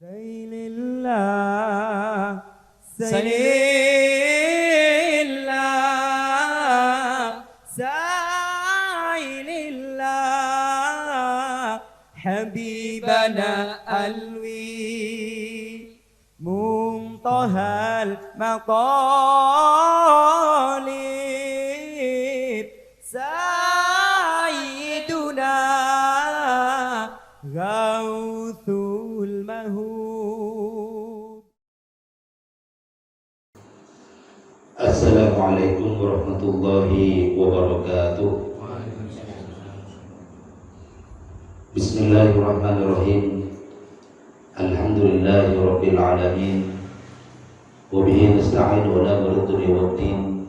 Sailillah, sailillah, sailillah, habibana alwi, muntahal maqalib, sayyiduna Gauthul Mahub. Assalamualaikum warahmatullahi wabarakatuh. Bismillahirrahmanirrahim. Alhamdulillahi rabbil alamin. Wa bihi nasta'inu ala umuri dunya waddin.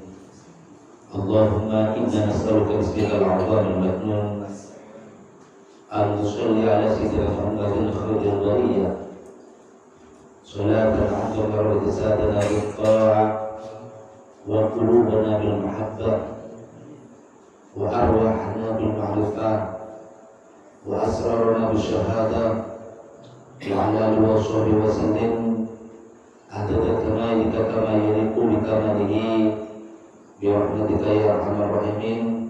Allahumma inna nas'aluka bismikal a'zamil maknun an tusalli ala sayyidina Muhammadin khairil bariyah salatan a'zama wa sadana bil ta'ah wa qulubana bil mahabbah wa arwahana bil ma'rifah wa asrarana bil syahadah wa ala alihi wa sahbihi wa sallim adada kamalika kama yaliqu bi kamalihi bi rahmatika ya arhamar rahimin.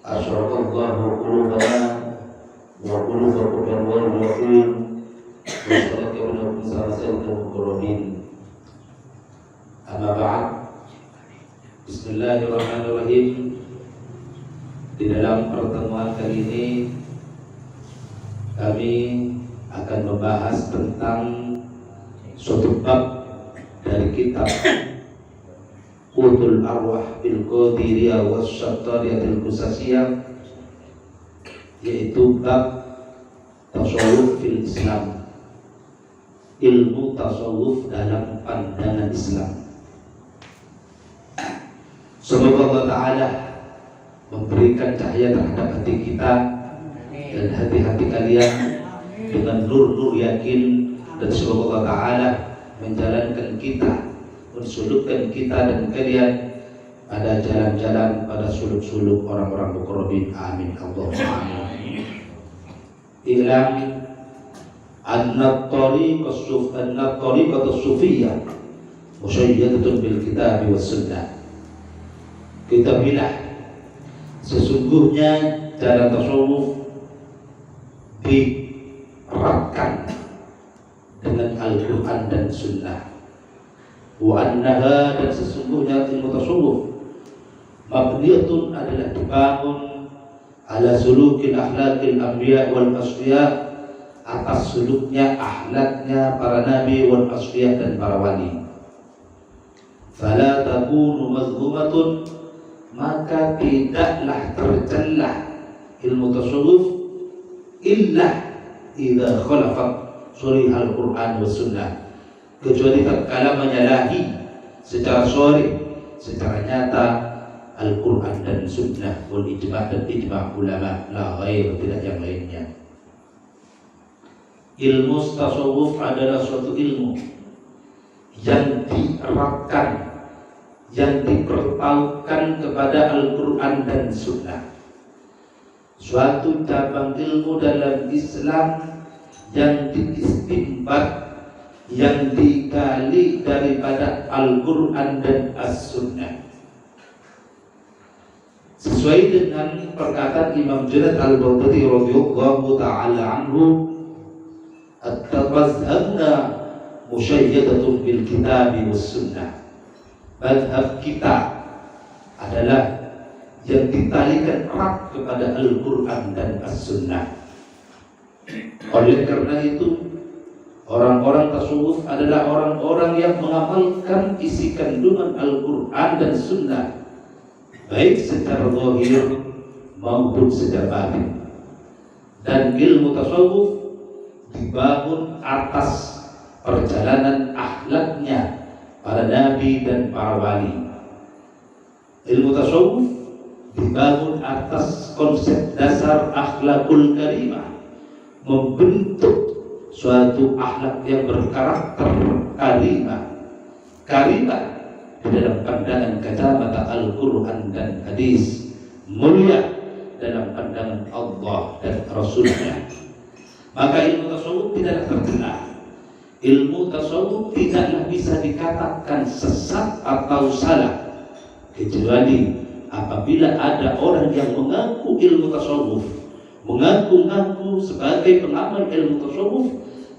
Asyarakallahu qulubana wa qulubakum bil waliyin wa sallallahu alaihi wasallam. Amma ba'd. Bismillahirrahmanirrahim. Di dalam pertemuan kali ini kami akan membahas tentang suatu bab dari kitab Qutul Arwah bil Qadiriyah was Syatariyatil Qusasiyah, yaitu bab tasawuf fil Islam, ilmu tasawuf dalam pandangan Islam. Semoga Allah Ta'ala memberikan cahaya terhadap hati kita dan hati-hati kalian dengan nur-nur yakin, dan semoga Allah Ta'ala menjalankan kita, mensulukkan kita dan kalian pada jalan-jalan, pada suluk-suluk orang-orang muqarrabin. Amin Allahumma amin. Ilam anna tariqat as-sufiyyah musyayyadatun bil kitab was sunnah. Kita bilang sesungguhnya jalan tasawuf dieratkan dengan Al-Quran dan Sunnah. Wa annaha, dan sesungguhnya ilmu tasawuf mabniyatun, adalah dibangun ala sulukil akhlaqil anbiya wal asfiya, atas suluknya akhlaknya para nabi wal asfiya dan para wali. Fala takunu mazhumatun, maka tidaklah tercelah ilmu tasawuf illa idza khalafat surihal Quran was sunnah, kecuali tatkala menyalahi secara sharih, secara nyata Al-Quran dan Sunnah wal ijma' dan ijma' ulama, la ghair, tidak yang lainnya. Ilmu tasawuf adalah suatu ilmu yang dieratkan, yang dipertautkan kepada Al-Quran dan Sunnah, suatu cabang ilmu dalam Islam yang diistinbat, yang digali daripada Al-Quran dan As-Sunnah, sesuai dengan perkataan Imam Junaid Al-Baghdadi radhiyallahu ta'ala anhu, at-mazhabna musyayyadatun bil kitab was sunnah. Mazhab kita adalah yang ditalikan erat kepada Al-Quran dan As-Sunnah. Oleh karena itu, orang-orang tasawuf adalah orang-orang yang mengamalkan isi kandungan Al-Quran dan Sunnah, baik secara zahir maupun secara batin. Dan ilmu tasawuf dibangun atas perjalanan akhlaknya para nabi dan para wali. Ilmu tasawuf dibangun atas konsep dasar akhlakul karimah, membentuk suatu akhlak yang berkarakter karimah. Karimah di dalam pandangan kacamata Al-Quran dan hadis, mulia dalam pandangan Allah dan Rasulnya. Maka ilmu tasawuf tidaklah tercela. Ilmu tasawuf tidaklah bisa dikatakan sesat atau salah, kecuali apabila ada orang yang mengaku ilmu tasawuf, mengaku sebagai pengamal ilmu tasawuf,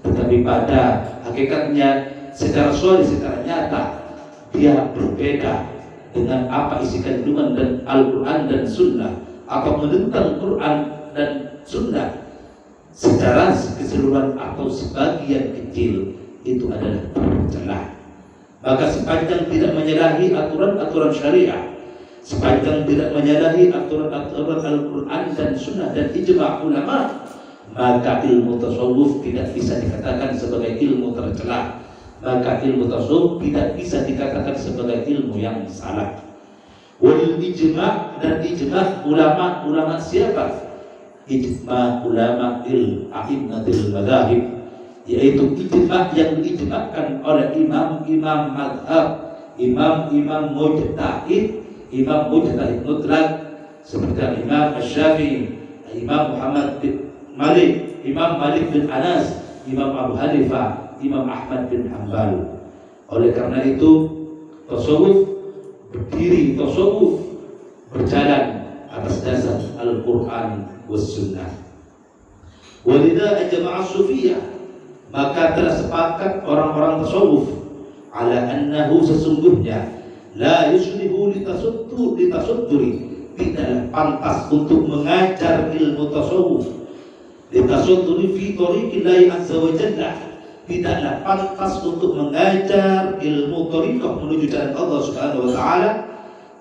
tetapi pada hakikatnya secara nyata dia berbeda dengan apa isi kandungan dan Al-Quran dan Sunnah, atau menentang Quran dan Sunnah secara keseluruhan atau sebagian kecil, itu adalah tercela. Maka sepanjang tidak menyalahi aturan-aturan syariah, sepanjang tidak menyalahi aturan-aturan Al-Quran dan Sunnah dan ijma' ulama, maka ilmu tasawuf tidak bisa dikatakan sebagai ilmu tercela. Maka ilmu tasawuf tidak bisa dikatakan sebagai ilmu yang salah. Wal ijma' dan ijma' ulama siapa? Ijma' ulama a'immatil madzhab, yaitu ijma' yang diijma'kan oleh imam-imam mazhab, imam-imam mujtahid, imam mujtahid mutlak seperti Imam Asy-Syafi'i, Imam Muhammad bin Malik, Imam Malik bin Anas, Imam Abu Hanifah, Imam Ahmad bin Hanbal. Oleh karena itu tasawuf berdiri, tasawuf berjalan atas dasar Al-Quran was Sunnah. Walidha ajma'a sufiyah, maka telah sepakat orang-orang tasawuf ala annahu, sesungguhnya la yuslihu litasadduri, tidaklah pantas untuk mengajar ilmu tasawuf, litasadduri fi tariqillahi azza wa jalla, tidaklah pantas untuk mengajar ilmu tariqah menuju jalan Allah Subhanahu wa taala,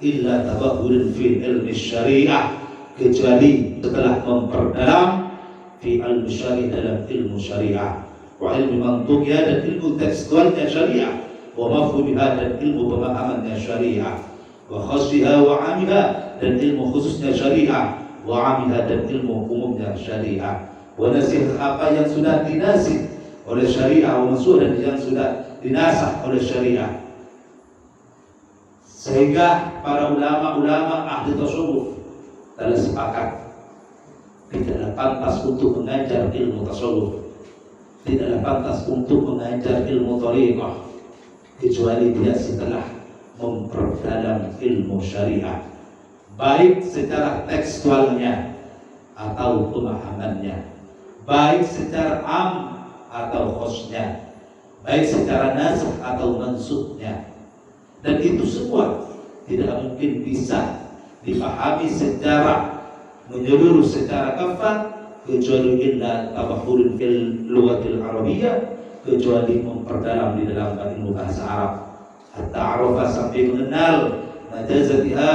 illa tabahhurin fil ilmi syariah, kecuali setelah memperdalam fi ilmu syariah, dalam ilmu syariah, wa ilmu mantuqiyah, dan ilmu tekstualnya syariah, wa mafhumiha, dan ilmu pemahamannya syariah, wa khassiha wa 'amiha, dan ilmu khususnya syariah, wa 'amiha, dan ilmu umumnya syariah, wa nasih, apa yang sudah dinasih oleh syariah, wa mansuh, dan yang sudah dinasah oleh syariah. Sehingga para ulama-ulama ahli tasawuf telah sepakat tidaklah pantas untuk mengajar ilmu tasawuf, tidaklah pantas untuk mengajar ilmu thariqah, kecuali dia setelah memperdalam ilmu syariah, baik secara tekstualnya atau pemahamannya, baik secara am atau khosnya, baik secara nasakh atau mansuknya. Dan itu semua tidak mungkin bisa dipahami secara menyeluruh, secara kafah, kecuali illa tabahhurin fil lughatil arabiyyah, kecuali memperdalam di dalam ilmu bahasa Arab, hatta arafa, sampai mengenal majazatiha,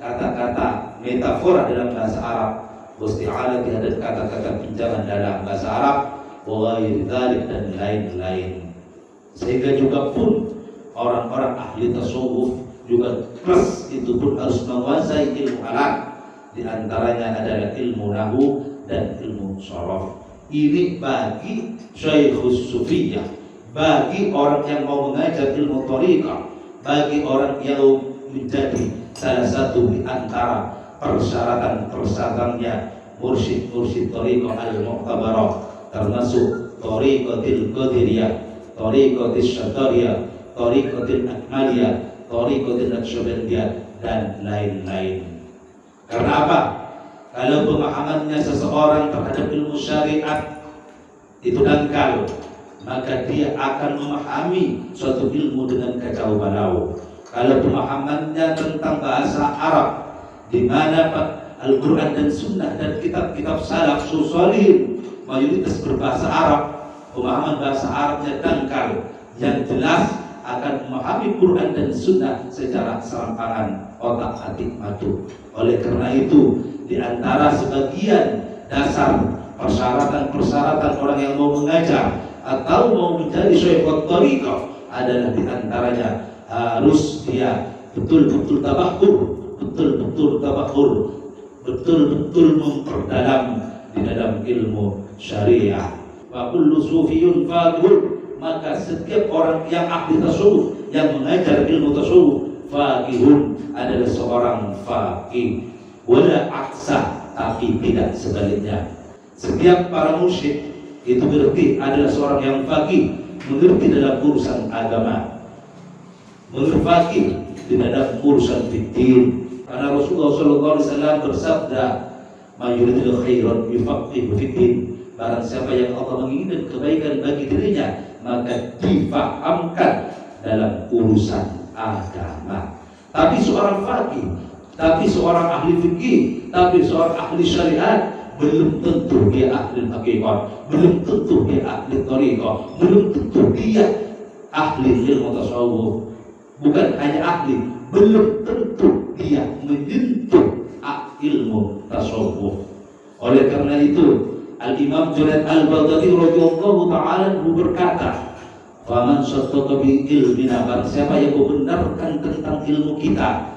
kata-kata metafora dalam bahasa Arab, wasti'alatiha, dan kata-kata pinjaman dalam bahasa Arab, wa ghairi dzalik, dan lain-lain. Sehingga juga pun orang-orang ahli tasawuf juga plus itu pun harus menguasai ilmu kalam, di antaranya adalah ilmu nahwu dan ilmu sharaf. Ini bagi syaikhus sufiyah, bagi orang yang mau mengajar ilmu thariqah, bagi orang yang menjadi salah satu di antara persyaratan-persyaratannya mursyid thariqah al-mu'tabarah, termasuk thariqatil qadiriyah, thariqatil syatariyah, thariqatil akmaliyah, thariqatil naqsyabandiyah, dan lain-lain. Karena apa? Kalau pemahamannya seseorang terhadap ilmu syariat itu dangkal, maka dia akan memahami suatu ilmu dengan kacau balau. Kalau pemahamannya tentang bahasa Arab, di mana Al-Quran dan Sunnah dan kitab-kitab salaf salihin mayoritas berbahasa Arab, pemahaman bahasa Arabnya dangkal, yang jelas akan memahami Quran dan Sunnah secara serampangan, otak atik matu. Oleh karena itu, di antara sebagian dasar persyaratan-persyaratan orang yang mau mengajar atau mau menjadi syaikhut thariqah adalah di antaranya harus dia betul-betul tabahhur, betul-betul memperdalam di dalam ilmu syariah. Wa kullu sufiyyun fadhul, maka setiap orang yang ahli tasawuf, yang mengajar ilmu tasawuf, faqihun, adalah seorang faqih. Wala aksa, tapi tidak sebaliknya. Setiap para mursyid itu berarti adalah seorang yang faqih, mengerti dalam urusan agama, mengerti faqih di dalam urusan fikih. Karena Rasulullah SAW bersabda, "Mayuridul khairan yufaqihu fiddin." Barang siapa yang Allah menginginkan kebaikan bagi dirinya, maka difahamkan dalam urusan agama. Tapi seorang faqih, tapi seorang ahli fikih, tapi seorang ahli syariat, belum tentu dia ahli hakikat, belum tentu dia ahli thariqah, belum tentu dia ahli ilmu tasawuf. Bukan hanya ahli, belum tentu dia menyentuh ilmu tasawuf. Oleh karena itu, Al-Imam Junaid Al-Baghdadi radhiyallahu ta'ala berkata, "Faman saddaqa bi ilmina," barang siapa yang membenarkan tentang ilmu kita,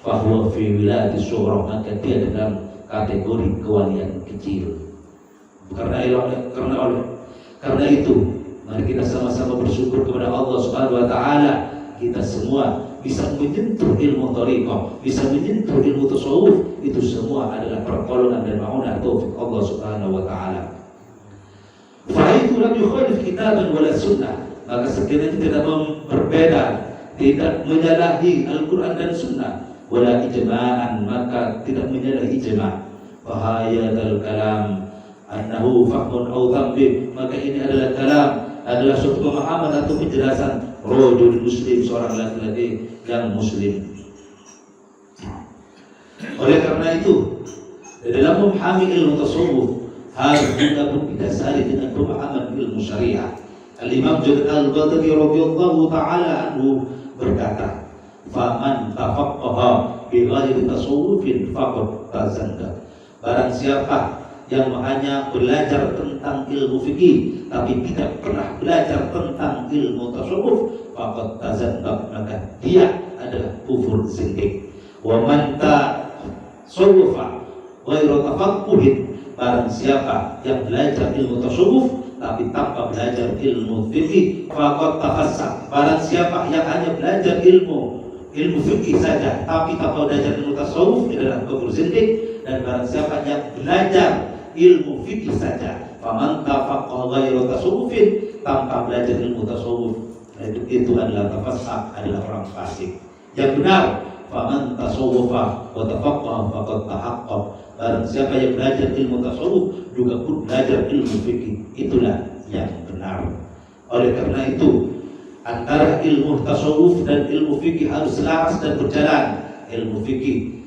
bahwa fi wilayati syuhra, maka dia dalam kategori kewalian kecil. Karena itu, mari kita sama-sama bersyukur kepada Allah Subhanahu wa taala, kita semua bisa menyentuh ilmu thariqah, bisa menyentuh ilmu tasawuf. Itu semua adalah pertolongan dan ma'unah taufik Allah Subhanahu wa taala. Fa itu lam yukhalif kitaban wala sunnah, maka sekiranya tidak berbeda, tidak menyalahi Al-Quran dan Sunnah, wala ijma'an, maka tidak menyalahi ijma'. Bahaya dal kalam annahu fahmun aw dhanbin, maka ini adalah kalam, adalah suatu pemahaman atau penjelasan rajul muslim, seorang laki-laki yang muslim. Oleh karena itu, dalam memahami ilmu tasawuf harus juga didasari dengan pemahaman ilmu syariah. Al-Imam Junaid Al-Baghdadi radhiyallahu ta'ala anhu berkata, "Faman tafaqqaha bi ghairi tasawufin faqad tazanda." Barang siapa yang hanya belajar tentang ilmu fikih tapi tidak pernah belajar tentang ilmu tasawuf, faqad tazanda, maka dia adalah kufur zindik. Wa man tasawwafa ghairu tafaqquhin, barang siapa yang belajar ilmu tasawuf tapi tanpa belajar ilmu fikih, faqad tafassaq, barang siapa yang hanya belajar ilmu fikih saja tapi tanpa belajar ilmu tasawuf, adalah kufur zindik. Dan barang siapa yang belajar ilmu fikih saja, faman tafaqqaha ghairu tasawufin, tanpa belajar ilmu tasawuf, itu adalah tafassaq, adalah orang fasik. Yang benar, faman tasawwafa wa tafaqqaha faqad tahaqqaq, barang siapa yang belajar ilmu tasawuf juga pun belajar ilmu fikih, itulah yang benar. Oleh karena itu, antara ilmu tasawuf dan ilmu fikih harus selaras dan berjalan. Ilmu fikih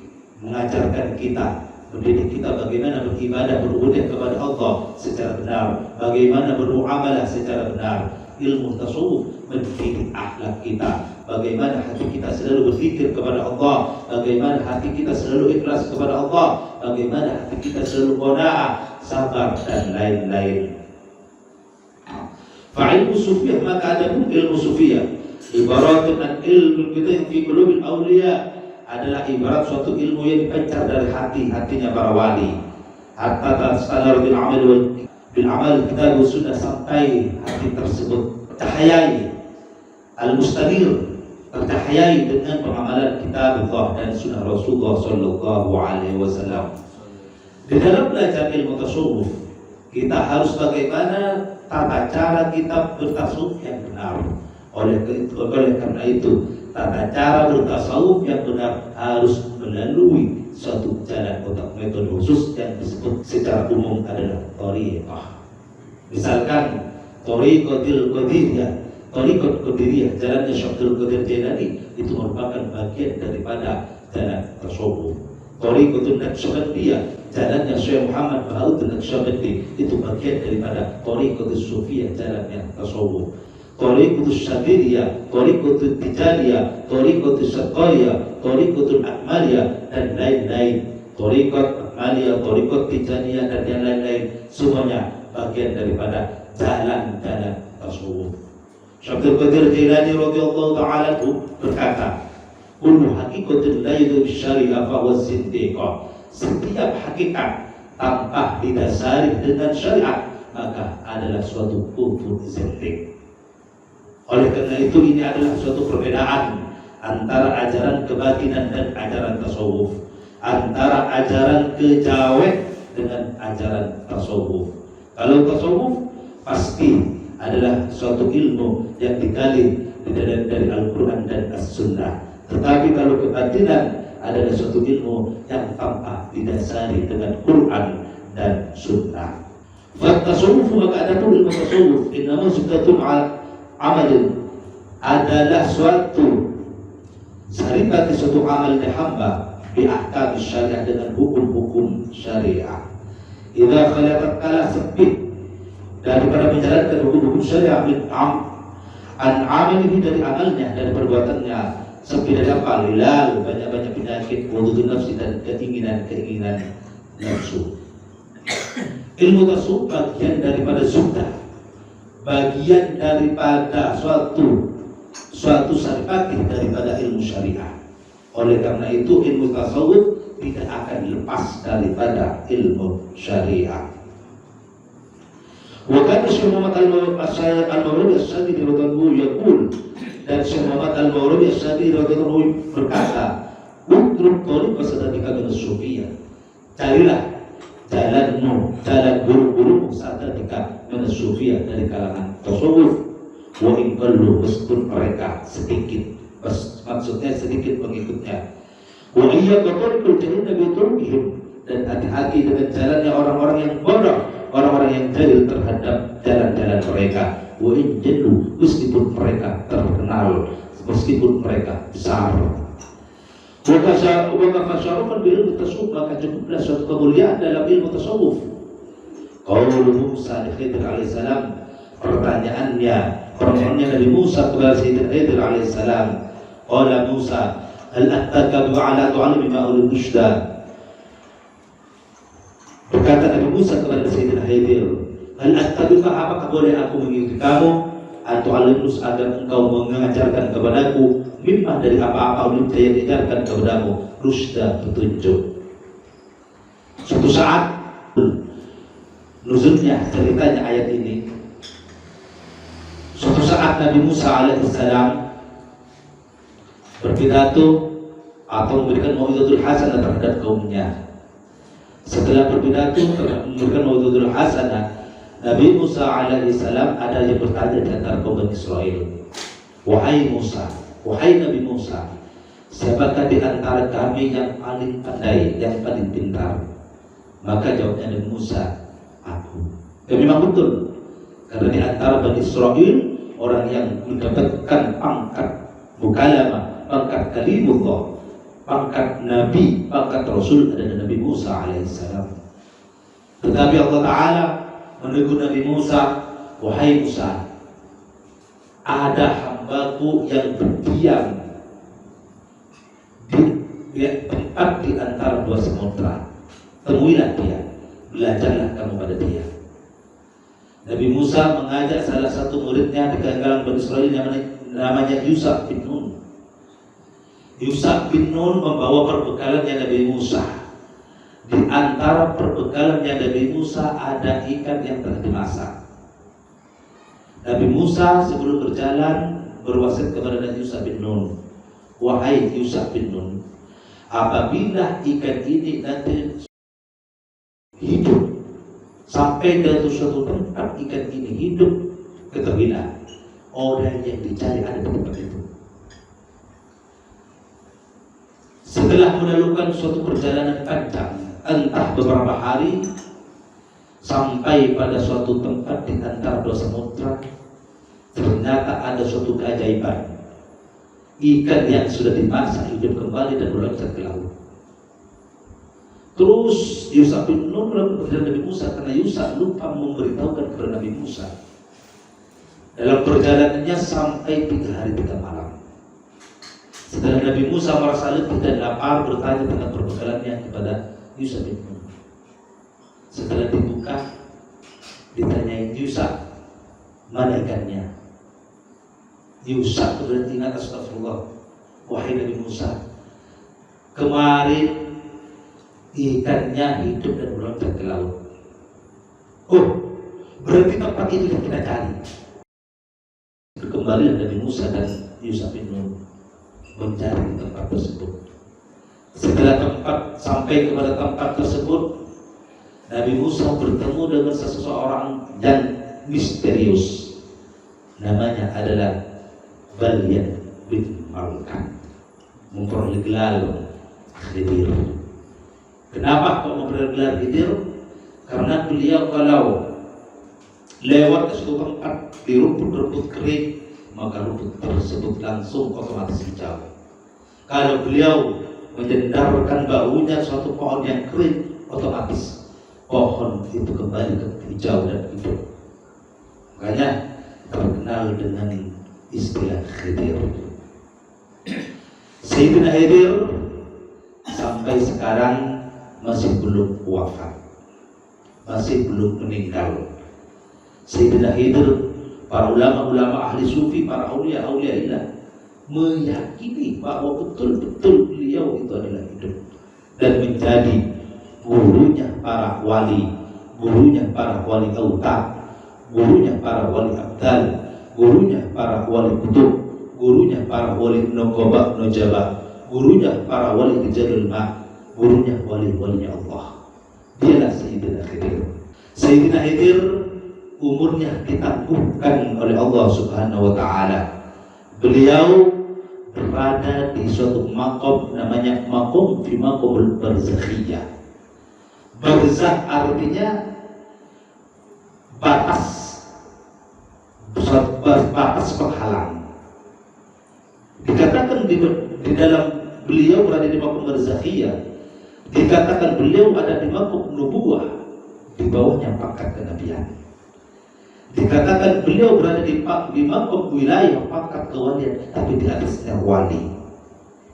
mengajarkan kita, mendidik kita bagaimana beribadah, berubah kepada Allah secara benar, bagaimana bermuamalah secara benar. Ilmu tasawuf mendidik akhlak kita, bagaimana hati kita selalu berpikir kepada Allah, bagaimana hati kita selalu ikhlas kepada Allah, bagaimana hati kita selalu qanaah, sabar, dan lain-lain. Fa'ilmu sufiyah, maka ada pun ilmu sufiyah, ibaratun ilmu kita fi qulubil awliya, adalah ibarat suatu ilmu yang dipancar dari hatinya para wali. Hatta tasalar bil amal kitab sudah sampai hati tersebut tercahayai, al-mustanir, tercahayai dengan pengamalan kitab Allah dan sunnah Rasulullah sallallahu alaihi wasallam. Di dalam belajar ilmu tasawuf, kita harus bagaimana tata cara kita bertasawuf yang benar. Oleh karena itu, tata cara bertasawuf yang benar harus melalui suatu jalan atau metode khusus yang disebut secara umum adalah thariqah. Misalkan thariqatul qadiriyah, thariqat qadiriyah, jalannya Syaikhul Qadir Jailani, itu merupakan bagian daripada jalan tasawuf. Thariqatul Naqsyabandiyah, jalannya Syekh Muhammad Bahaudin Naqsyabandi, itu bagian daripada thariqatus sufiyah, jalannya tasawuf. Thariqatus Syadhiliyah, Thariqatul Tijaniyah, Thariqatul Syaqaiyah, Thariqatul Akmaliyah, dan lain-lain. Thariqat Akmaliyah, Thariqat Tijaniyah, dan yang lain-lain, semuanya bagian daripada jalan-jalan tasawuf. Syaikhul Qadir Jailani radhiyallahu ta'ala berkata, "Kullu haqiqatin la yadul syari'ah fa huwa zindiqah." Setiap hakikat tanpa didasari dengan syariat, maka adalah suatu kufur zindiq. Oleh karena itu, ini adalah suatu perbedaan antara ajaran kebatinan dan ajaran tasawuf, antara ajaran kejawen dengan ajaran tasawuf. Kalau tasawuf pasti adalah suatu ilmu yang digali dari Al-Quran dan As-Sunnah. Tetapi kalau kebatinan adalah suatu ilmu yang tanpa didasari dengan Quran dan Sunnah. Fatasawuf, maka ada pun ilmu tasawuf innama sukatul amalin, adalah suatu syariat, suatu amal hamba bi ahkam syariah, dengan hukum-hukum syariah. Idza khalaqat kala sepi daripada menjalankan hukum-hukum syariah an amalihi, dari amalnya, dari perbuatannya, sepi dari apa? Lilal, banyak-banyak penyakit, wudhu nafsi, dan keinginan nafsu. Ilmu tasawuf bagian daripada zuhdah, bagian daripada suatu syariat daripada ilmu syariah. Oleh karena itu ilmu tasawuf tidak akan lepas daripada ilmu syariah. Wa kana Syekh Muhammad Al-Mawardi As-Sadi radhiyallahu yaqul, dan Syekh Muhammad Al-Mawardi As-Sadi radhiyallahu berkata, "Utruk tariq wasadatika min as-sufiyah." Carilah jalanmu, jalan guru-gurumu sadadika min as-sufiyah, dari kalangan tasawuf. Wa in qallu, meskipun mereka sedikit, maksudnya sedikit pengikutnya. Wa iya qatarikul jahilna bi turkihim, dan hati-hati dengan jalannya orang-orang yang bodoh, orang-orang yang jahil terhadap jalan-jalan mereka. Wa in jallu, meskipun mereka terkenal, meskipun mereka besar. Wa kasyarufan bil ilmu tasawuf, maka cukuplah suatu kemuliaan dalam ilmu tasawuf. Qaulu Musa li Khidir alaihissalam, pertanyaannya Nabi Musa kepada Sayyidina Khidir alaihissalam. Qala Musa, hal attakabu ala tu'alimi ma'ulul rusyda. Berkata Nabi Musa kepada Sayyidina Khidir, hal attakabu, apakah boleh aku mengikuti kamu, atau alimus, agar engkau mengajarkan kepadaku, mimma, dari apa-apa ulum yang diajarkan kepadamu, rusda, petunjuk. Suatu saat nuzulnya, ceritanya ayat ini, suatu saat Nabi Musa alaihissalam berpidato atau memberikan mau'izatul hasanah terhadap kaumnya. Setelah berpidato memberikan mau'izatul hasanah, Nabi Musa alaihissalam ada yang bertanya di antara kaum Israel, wahai Musa, wahai Nabi Musa, siapakah di antara kami yang paling pandai, yang paling pintar? Maka jawabnya Nabi Musa, aku. Ya memang betul, karena di antara Bani Israel, orang yang mendapatkan pangkat mukalamah, pangkat kalimullah, pangkat Nabi, pangkat Rasul adalah Nabi Musa alaihissalam. Tetapi Allah Ta'ala menegur Nabi Musa, wahai Musa, ada hambaku yang berdiam di tempat di antara dua samudra. Temuilah dia, belajarlah kamu pada dia. Nabi Musa mengajak salah satu muridnya di kalangan Bani Israel yang namanya Yusuf bin Nun. Yusuf bin Nun membawa perbekalannya Nabi Musa. Di antara perbekalannya Nabi Musa ada ikan yang telah dimasak. Nabi Musa sebelum berjalan berwasiat kepada Nabi Yusuf bin Nun, wahai Yusuf bin Nun, apabila ikan ini nanti hidup sampai ke suatu tempat, ikan ini hidup, ketahuilah orang yang dicari ada di tempat itu. Setelah melakukan suatu perjalanan panjang, entah beberapa hari, sampai pada suatu tempat di antara dua samudra, ternyata ada suatu keajaiban. Ikan yang sudah dimasak hidup kembali dan meloncat ke laut. Terus Yusuf bin Nun berjalan Nabi Musa, karena Yusuf lupa memberitahukan kepada Nabi Musa. Dalam perjalanannya sampai 3 hari 3 malam. Setelah Nabi Musa merasa letih dan lapar, bertanya tentang perbekalannya kepada Yusuf bin Nun. Setelah dibuka, ditanyain Yusuf, mana ikannya? Yusuf berhenti, ingat, astagfirullah, wahai Nabi Musa, kemarin ikannya hidup dan meloncat ke laut. Oh, berarti tempat ini yang kita cari. Kembali Nabi Musa dan Yusuf bin Nun mencari tempat tersebut. Setelah sampai kepada tempat tersebut, Nabi Musa bertemu dengan seseorang yang misterius. Namanya adalah Balyan bin Malkan, memperoleh gelar Khidir. Kenapa kok memperoleh gelar Khidir? Karena beliau kalau lewat ke suatu tempat di rumput-rumput kering, maka rumput tersebut langsung otomatis hijau. Kalau beliau menjendarkan baunya suatu pohon yang kering, otomatis pohon itu kembali ke hijau dan hidup. Makanya terkenal dengan istilah Khidir. Sayyidina Khidir sampai sekarang masih belum wafat, masih belum meninggal. Sayyidina Khidir, para ulama-ulama ahli sufi, para aulia-aulia meyakini bahwa betul-betul beliau itu adalah hidup dan menjadi gurunya para wali, gurunya para wali autat, gurunya para wali abdal, gurunya para wali kutub, gurunya para wali nogobak nojabak, gurunya para wali rijalul ma', gurunya wali-walinya Allah. Dialah Sayyidina Khidir. Sayyidina Khidir umurnya ditangguhkan oleh Allah Subhanahu wa ta'ala. Beliau berada di suatu maqam namanya maqam fi maqamul barzakhiyah. Barzakh artinya batas penghalang. Dikatakan di dalam beliau berada di maqam barzakhiyah, dikatakan beliau ada di maqam nubuwah, di bawahnya pangkat kenabian. Dikatakan beliau berada di maqam wilayah, pangkat kewalian, tapi di atasnya wali.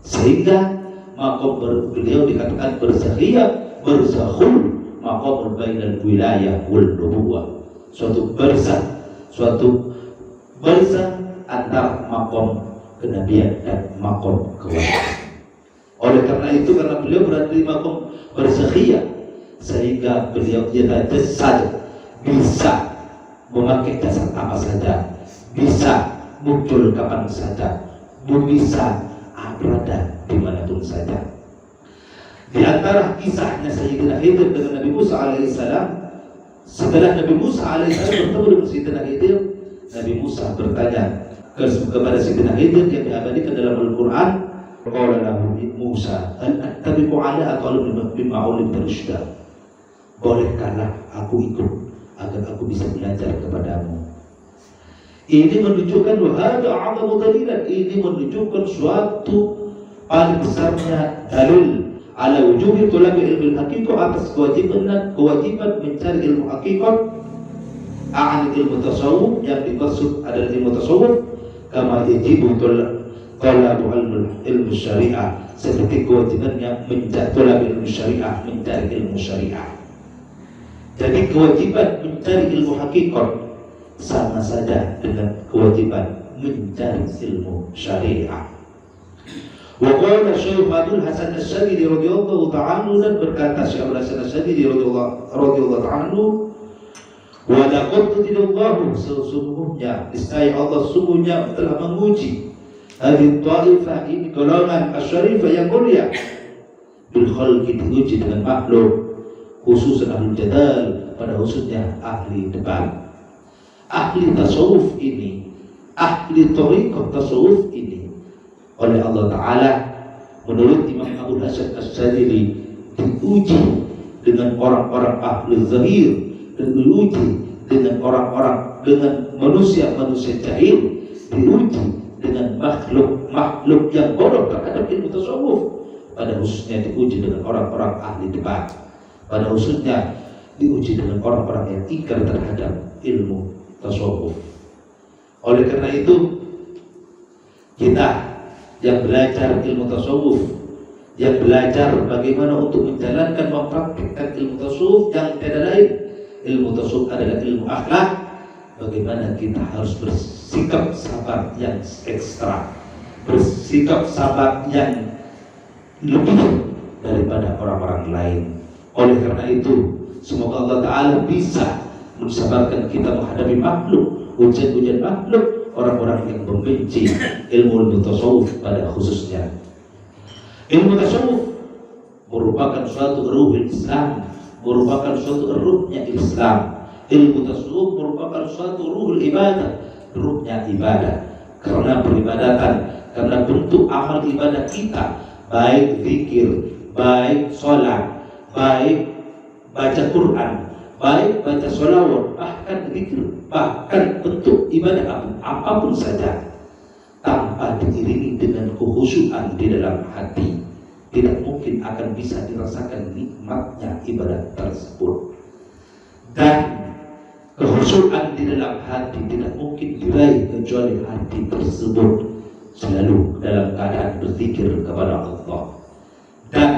Sehingga maqam beliau dikatakan barzakhiyah, barzakhul maqamul bainal wilayah wal nubuwah. Suatu barzakh, suatu barzakh antara maqam kenabian dan maqam kewalian. Oleh karena itu, karena beliau berada di maqam barzakhiyah, sehingga beliau saja bisa memakai jasad apa saja, bisa muncul kapan saja, bisa berada dimanapun saja. Di antara kisahnya Sayyidina Khidir dengan Nabi Musa alaihissalam, setelah Nabi Musa alaihissalam bertemu dengan Sayyidina Khidir, Nabi Musa bertanya kepada Sayyidina Khidir yang diabadikan dalam Al-Quran, qala lahu Musa an attabi'u ala aqalu mimma ulimta rusyda. Bolehkahlah aku ikut agar aku bisa belajar kepadamu. Ini menunjukkan wahada a'zamu dalilan, ini menunjukkan suatu paling besarnya dalil ala wujubi thalabi ilmu haqiqah, atas kewajiban mencari ilmu hakikat, ilmu tasawuf, yang dimaksud adalah ilmu tasawuf, kama yajibu thalabu ilmu syariah, seperti kewajibannya mencari ilmu syariah, mencari ilmu syariah. Jadi kewajiban mencari ilmu hakikat sama saja dengan kewajiban mencari ilmu syariah. Wa qala Syekh Abdul Hasan Asy-Syadzili radhiyallahu ta'ala anhu, dan berkata Syekh Abdul Hasan Asy-Syadzili radhiyallahu ta'ala anhu, wa laqad tidallahu, sesungguhnya niscaya Allah sungguhnya telah menguji hadhihi ta'ifah, ini golongan asy-syarifah yang mulia, bil khalqi, diuji dengan makhluk, khusus ahli jadal, pada khususnya ahli debat. Ahli tasawuf ini, ahli thariqah tasawuf ini, oleh Allah Ta'ala menurut Imam Abdul Hasan Asy-Syadzili diuji dengan orang-orang ahli zahir, dan diuji dengan orang-orang, dengan manusia-manusia jahil, diuji dengan makhluk yang bodoh terhadap ilmu tasawuf, pada khususnya diuji dengan orang-orang ahli debat, pada khususnya diuji dengan orang-orang yang ingkar terhadap ilmu tasawuf. Oleh karena itu, kita yang belajar ilmu tasawuf, yang belajar bagaimana untuk menjalankan, mempraktikkan ilmu tasawuf, yang tiada lain, ilmu tasawuf adalah ilmu akhlak. Bagaimana kita harus bersikap sabar yang ekstra, bersikap sabar yang lebih daripada orang-orang lain. Oleh karena itu, semoga Allah Ta'ala bisa mensabarkan kita menghadapi makhluk, ujian-ujian makhluk, orang-orang yang membenci ilmu tasawuf pada khususnya. Ilmu tasawuf merupakan suatu ruhul Islam, merupakan suatu ruhnya Islam. Ilmu tasawuf merupakan suatu ruhul ibadah, ruhnya ibadah. Karena peribadatan, karena bentuk amal ibadah kita, baik zikir, baik sholat, baik baca Quran, baik baca sholawat, bahkan zikir, bahkan bentuk ibadah apapun saja, tanpa diiringi dengan kekhusyuan di dalam hati, tidak mungkin akan bisa dirasakan nikmatnya ibadah tersebut. Dan kekhusyuan di dalam hati tidak mungkin diraih kecuali hati tersebut selalu dalam keadaan berzikir kepada Allah. Dan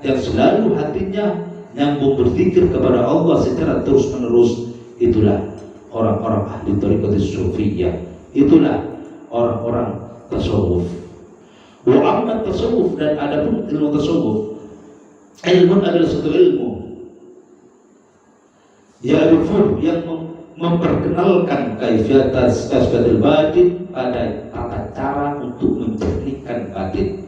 yang selalu hatinya nyambung berzikir kepada Allah secara terus menerus, itulah orang-orang ahli thariqat sufiyah, itulah orang-orang tasawuf. Wa amma tasawuf, dan adapun ilmu tasawuf, ilmu adalah satu ilmu ya'rifun, yang memperkenalkan kaifiat tasbihul batin, pada tata cara untuk menjernihkan batin,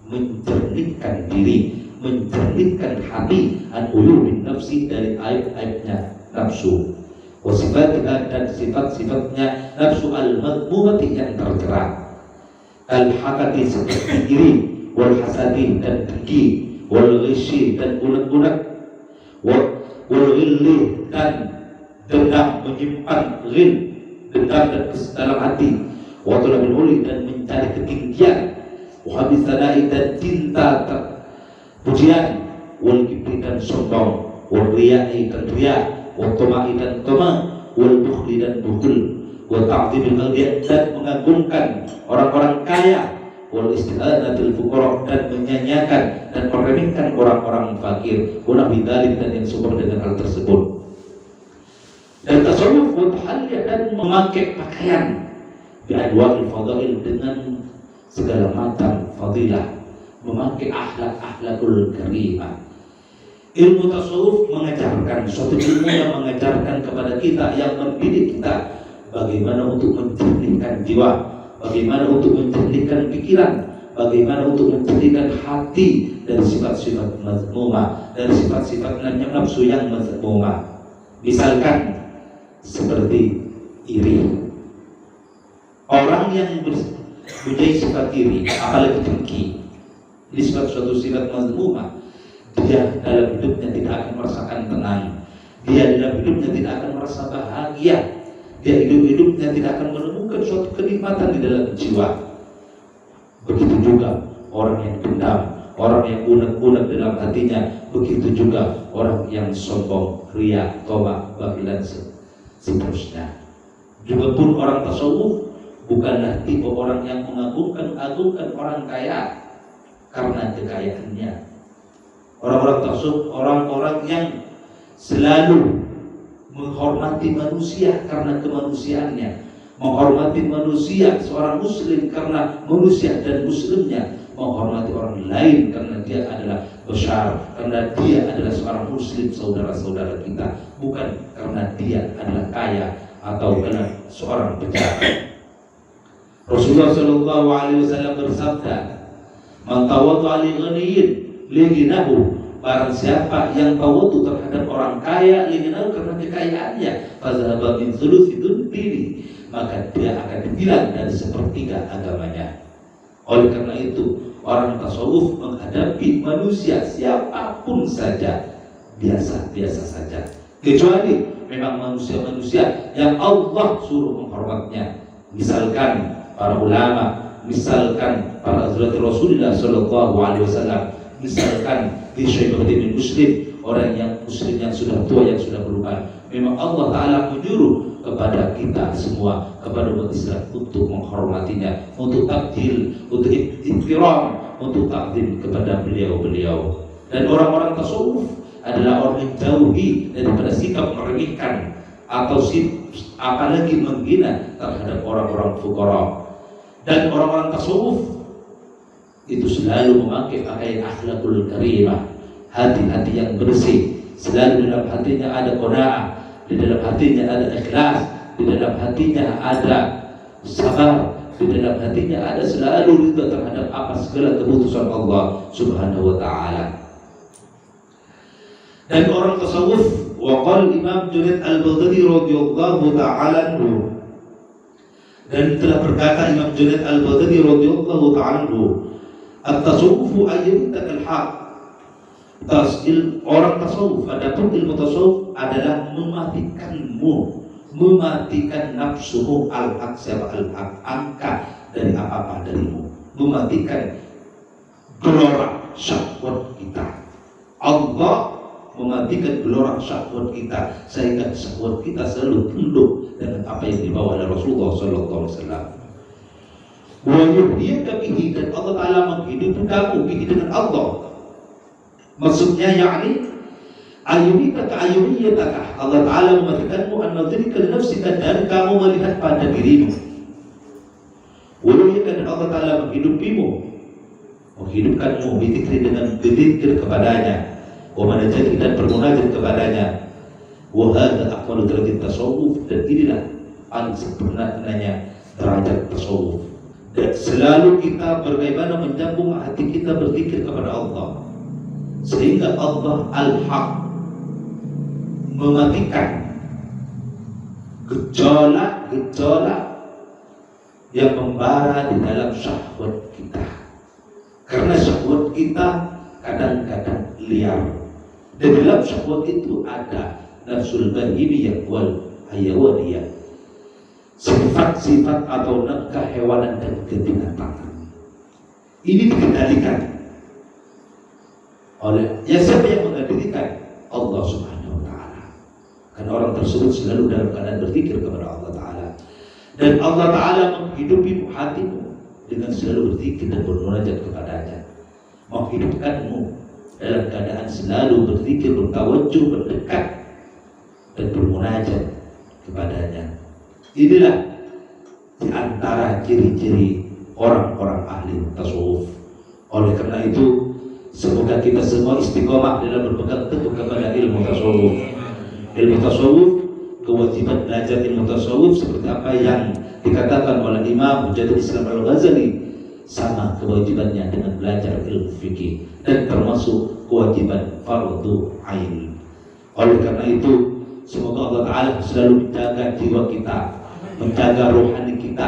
menjernihkan diri, menjernihkan hati, an uyubin nafsi, dari aib-aibnya nafsu, wasifatiha, dan sifat-sifatnya nafsu al-madmumati, yang tercela, al-hakati, seperti iri, wal hasadi, dan dengki, wal ghishi, dan unek-unek, wal ghilli, dan dendam, menyimpan ghil, dendam dan dalam hati, wa talabil uli, dan mencari ketinggian, wa habis tadai, dan cinta pujian, wal kibri, dan sombong, wal riya'i, dan riya', wa toma'i, dan toma', wal bukhli, dan bukhul, wa ta'zimil aghyar, dan mengagungkan orang-orang kaya, wal istihadatil fuqara, dan menyanyiakan dan meremehkan orang-orang fakir, wa nabi dzalik, dan yang serupa dengan hal tersebut. Dan tasawuf mutahalliya, dan memakai pakaian bi adwa'il fadail, dengan segala macam fadilah, memakai akhlakul karimah. Ilmu tasawuf mengajarkan suatu ilmu yang mengajarkan kepada kita, yang mendidik kita bagaimana untuk menjernihkan jiwa, bagaimana untuk menjernihkan pikiran, bagaimana untuk menjernihkan hati dari sifat-sifat mazmumah, dari sifat-sifat nafsu yang mazmumah. Misalkan seperti iri. Orang yang mempunyai sifat iri, apalagi dengki, ini suatu sifat mazmumah. Dia dalam hidupnya tidak akan merasakan tenang, dia dalam hidupnya tidak akan merasa bahagia, dia hidupnya tidak akan menemukan suatu kenikmatan di dalam jiwa. Begitu juga orang yang dendam, orang yang unek-unek dalam hatinya, begitu juga orang yang sombong, riya, toma, bakhil, dan seterusnya. Juga pun orang tasawuf bukanlah tipe orang yang mengagungkan orang kaya karena kekayaannya. Orang-orang tasawuf orang-orang yang selalu menghormati manusia karena kemanusiaannya, menghormati manusia, seorang muslim karena manusia dan muslimnya, menghormati orang lain karena dia adalah besar, karena dia adalah seorang muslim, saudara-saudara kita, bukan karena dia adalah kaya atau karena seorang pejabat. Rasulullah sallallahu alaihi wasallam bersabda, "Man tawaddu'a li ghaniyyin li ghinahu," barang siapa yang tawadhu terhadap orang kaya li ghinahu, karena kekayaannya, fa zahaba min thuluthi dini, maka dia akan hilang dari sepertiga agamanya. Oleh karena itu, orang tasawuf menghadapi manusia siapapun saja biasa-biasa saja, kecuali memang manusia-manusia yang Allah suruh menghormatnya. Misalkan para ulama, misalkan para azrat Rasulullah sallallahu alaihi wasallam, misalkan di syaibatin muslim, orang yang muslim yang sudah tua, yang sudah berubah. Memang Allah Ta'ala menyuruh kepada kita semua, kepada umat Islam, untuk menghormatinya, untuk takdil, untuk ikram, untuk takdim kepada beliau-beliau. Dan orang-orang tasawuf adalah orang yang jauhi daripada sikap meremehkan atau apalagi menghina terhadap orang-orang fuqara. Dan orang-orang tasawuf itu selalu memakai pakaian akhlakul karimah, hati-hati yang bersih. Selalu dalam hatinya ada qanaah, di dalam hatinya ada ikhlas, di dalam hatinya ada sabar, di dalam hatinya ada selalu ridha terhadap apa segala keputusan Allah Subhanahu wa taala. Dan orang tasawuf Wa qala Imam Junaid Al-Baghdadi radhiyallahu ta'ala anhu, dan telah berkata Imam Junaid Al-Baghdadi radhiyallahu ta'ala anhu, at-tasawwufu ayyutakal haq. Orang tasawuf, adapun ilmu tasawuf adalah mematikan nafsumu al-haq, siapa al-haq, angka dari apa-apa darimu, mematikan gelora syahwat kita. Allah mematikan gelora syahwat kita sehingga syahwat kita selalu tunduk dengan apa yang dibawa oleh Rasulullah sallallahu alaihi wasallam. Wa yuhyika bihi, dan Allah Ta'ala menghidupkan kamu bihi dengan Allah. Maksudnya yakni ayyubika ayyubiyataka, Allah Ta'ala mematikanmu an-nadrika li nafsika, dan kamu melihat pada dirimu. Wa yuhyika, dan Allah Ta'ala menghidupkanmu bizikri, dengan berzikir kepadanya, wa manajati, dan bermunajat kepadanya. Wa hadza aqwalu derajat tasawuf, dan inilah paling sempurnanya derajat tasawuf. Dan selalu kita bagaimana menyambung hati kita berzikir kepada Allah, sehingga Allah al-haq mematikan gejolak yang membara di dalam syahwat kita. Karena syahwat kita kadang-kadang liar, dan dalam syahwat itu ada nafsul bahimiyah wal hayawaniyah, sifat-sifat atau kehewanan dan kebinatangan. Ini dikendalikan oleh siapa yang mengendalikan? Allah Subhanahu wa Ta'ala. Karena orang tersebut selalu dalam keadaan berzikir kepada Allah Ta'ala, dan Allah Ta'ala menghidupi hatimu dengan selalu berzikir dan bermunajat kepadanya, menghidupkanmu dalam keadaan selalu berzikir, bertawajjuh, berdekat dan bermunajat kepadanya. Inilah di antara ciri-ciri orang-orang ahli tasawuf. Oleh karena itu, semoga kita semua istiqomah dalam berpegang teguh kepada ilmu tasawuf. Ilmu tasawuf, kewajiban belajar ilmu tasawuf seperti apa yang dikatakan oleh Imam Mujaddid Islam Al-Ghazali, sama kewajibannya dengan belajar ilmu fikih, dan termasuk kewajiban fardu ain. Oleh karena itu, semoga Allah Ta'ala selalu menjaga jiwa kita, menjaga rohani kita,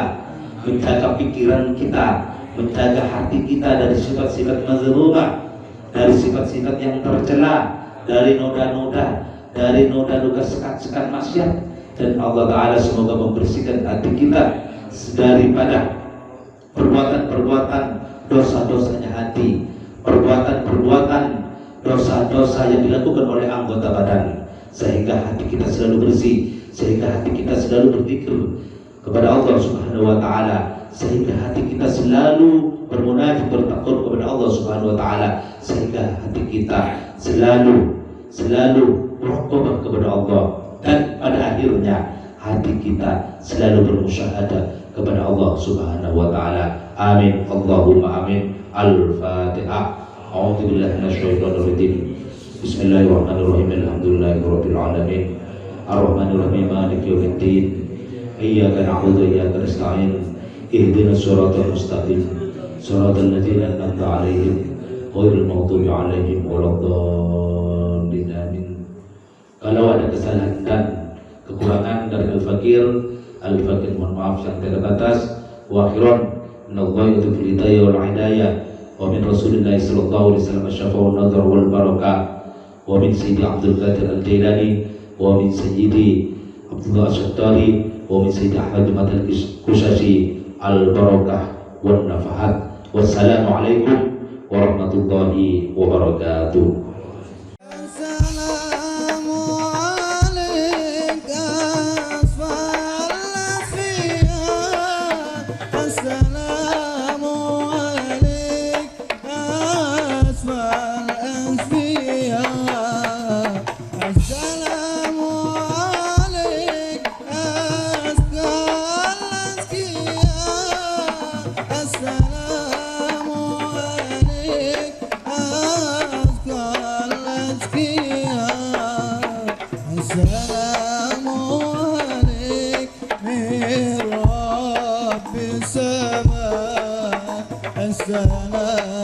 menjaga pikiran kita, menjaga hati kita dari sifat-sifat mazmumah, dari sifat-sifat yang tercela, dari noda-noda, dari noda-noda sekat-sekat maksiat. Dan Allah Ta'ala semoga membersihkan hati kita daripada perbuatan-perbuatan dosa-dosanya hati, perbuatan-perbuatan dosa-dosa yang dilakukan oleh anggota badan, sehingga hati kita selalu bersih, sehingga hati kita selalu berzikir kepada Allah Subhanahu wa Ta'ala, sehingga hati kita selalu bermunajat, bertakwa kepada Allah Subhanahu wa Ta'ala, sehingga hati kita selalu bertobat kepada Allah, dan pada akhirnya hati kita selalu bermusyahadah kepada Allah Subhanahu wa Ta'ala. Amin. Allahumma amin. Al-Fatihah. A'udzu billahi minasyaitonir rajim. Bismillahirrahmanirrahim. Alhamdulillahirabbil alamin. Ar-Rahmanir Rahim. Maliki yaumiddin. Iyyaka na'budu wa iyyaka nasta'in. Ihdinas siratal mustaqim. Siratal ladzina an'amta 'alaihim ghairil maghdubi 'alaihim waladdallin. Amin. Kalau ada kesalahan dan kekurangan dari Al-Fakir mohon maaf yang terbatas. Wa akhiran minallahi taufiq hidayah wal hidayah, wa min Rasulillah sallallahu alaihi wasallam syafa'un nadhar wal barakah, wa min Sayyidi Abdul Qadir Al-Jailani, wa min Sayyidi Abdullah Asy-Syattari, wa min Sayyidi Ahmad Jumat Al-Kushashi al-barakah wan nafahat. Wassalamu alaikum warahmatullahi wabarakatuh. السلام